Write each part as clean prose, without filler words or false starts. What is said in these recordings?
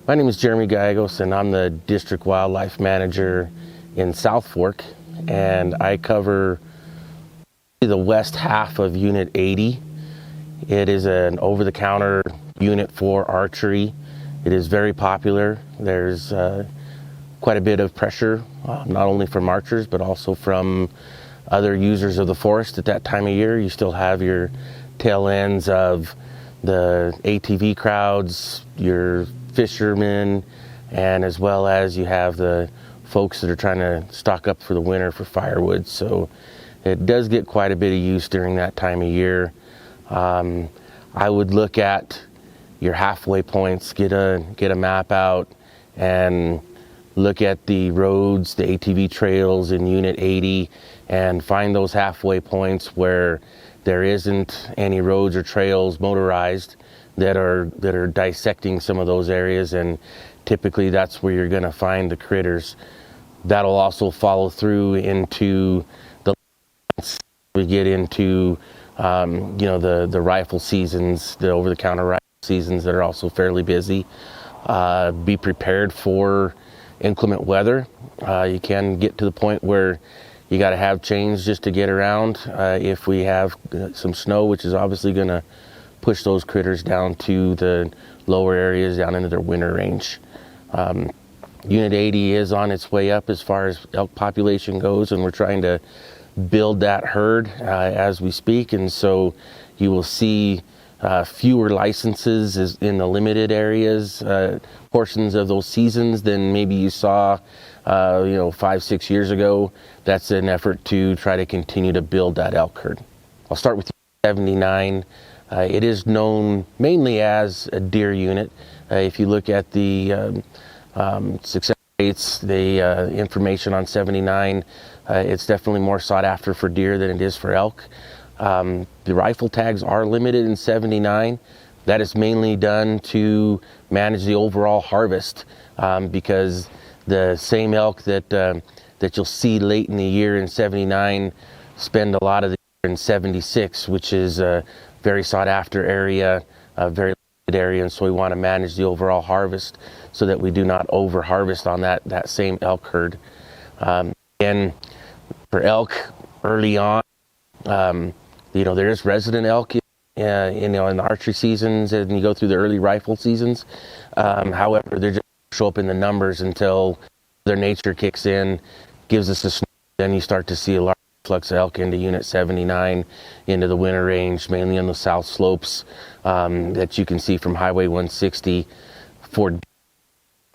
My name is Jeremy Gallegos, and I'm the District Wildlife Manager in South Fork, and I cover the west half of Unit 80. It is an over-the-counter unit for archery. It is very popular. There's quite a bit of pressure, not only from archers, but also from other users of the forest at that time of year. You still have your tail ends of the ATV crowds, your fishermen, and as well as you have the folks that are trying to stock up for the winter for firewood. So it does get quite a bit of use during that time of year. I would look at your halfway points, get a map out and look at the roads, the ATV trails in Unit 80, and find those halfway points where there isn't any roads or trails motorized that are dissecting some of those areas, and typically that's where you're going to find the critters. That'll also follow through into the we get into the rifle seasons, the over-the-counter rifle seasons that are also fairly busy. Be prepared for inclement weather. You can get to the point where you got to have chains just to get around. If we have some snow, which is obviously going to push those critters down to the lower areas, down into their winter range. Unit 80 is on its way up as far as elk population goes, and we're trying to build that herd as we speak, and so you will see fewer licenses in the limited areas, portions of those seasons than maybe you saw 5-6 years ago. That's an effort to try to continue to build that elk herd. I'll start with 79. It is known mainly as a deer unit. If you look at the success rates, the information on 79, it's definitely more sought after for deer than it is for elk. The rifle tags are limited in 79. That is mainly done to manage the overall harvest, because the same elk that you'll see late in the year in 79 spend a lot of the year in 76, which is a very sought after area, a very limited area, and so we want to manage the overall harvest so that we do not over harvest on that same elk herd. And for elk early on, there is resident elk in the archery seasons, and you go through the early rifle seasons. However, they just show up in the numbers until their nature kicks in, gives us a snow. Then you start to see a large influx of elk into Unit 79, into the winter range, mainly on the south slopes that you can see from Highway 160.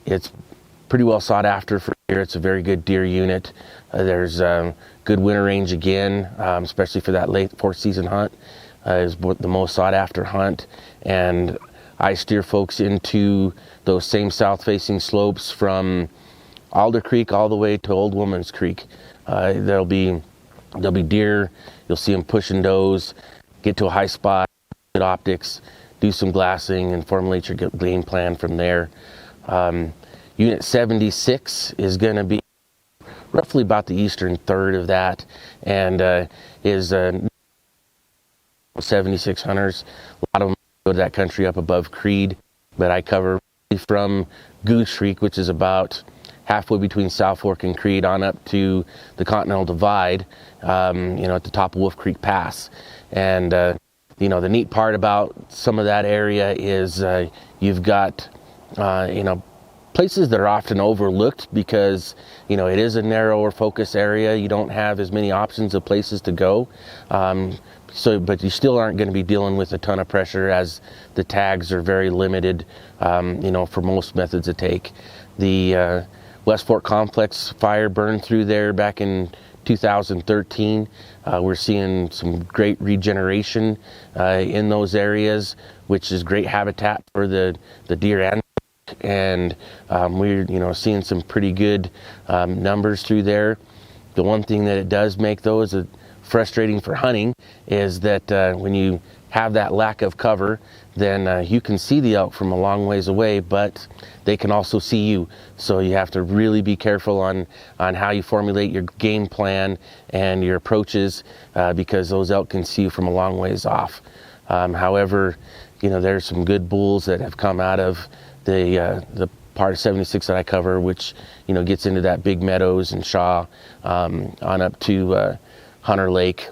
It's pretty well sought after for deer. It's a very good deer unit. There's good winter range again, especially for that late fourth season hunt. Is the most sought after hunt, and I steer folks into those same south facing slopes from Alder Creek all the way to Old Woman's Creek. There'll be deer. You'll see them pushing does, get to a high spot, good optics, do some glassing, and formulate your game plan from there. Unit 76 is going to be roughly about the eastern third of that, and is 76 hunters. A lot of them go to that country up above Creed, but I cover from Goose Creek, which is about halfway between South Fork and Creed, on up to the Continental Divide, at the top of Wolf Creek Pass. And the neat part about some of that area is you've got places that are often overlooked because it is a narrower focus area. You don't have as many options of places to go, but you still aren't going to be dealing with a ton of pressure, as the tags are very limited for most methods of take. The West Fork Complex fire burned through there back in 2013. We're seeing some great regeneration in those areas, which is great habitat for the deer, and we're seeing some pretty good numbers through there. The one thing that it does make, though, is frustrating for hunting, is that when you have that lack of cover, then you can see the elk from a long ways away, but they can also see you. So you have to really be careful on how you formulate your game plan and your approaches, because those elk can see you from a long ways off. However, there's some good bulls that have come out of the part of 76 that I cover, which, you know, gets into that Big Meadows and Shaw, on up to Hunter Lake,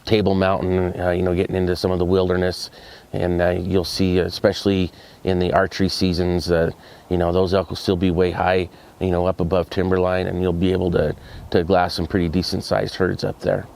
Table Mountain, you know, getting into some of the wilderness. And you'll see, especially in the archery seasons, you know, those elk will still be way high, you know, up above timberline, and you'll be able to glass some pretty decent sized herds up there.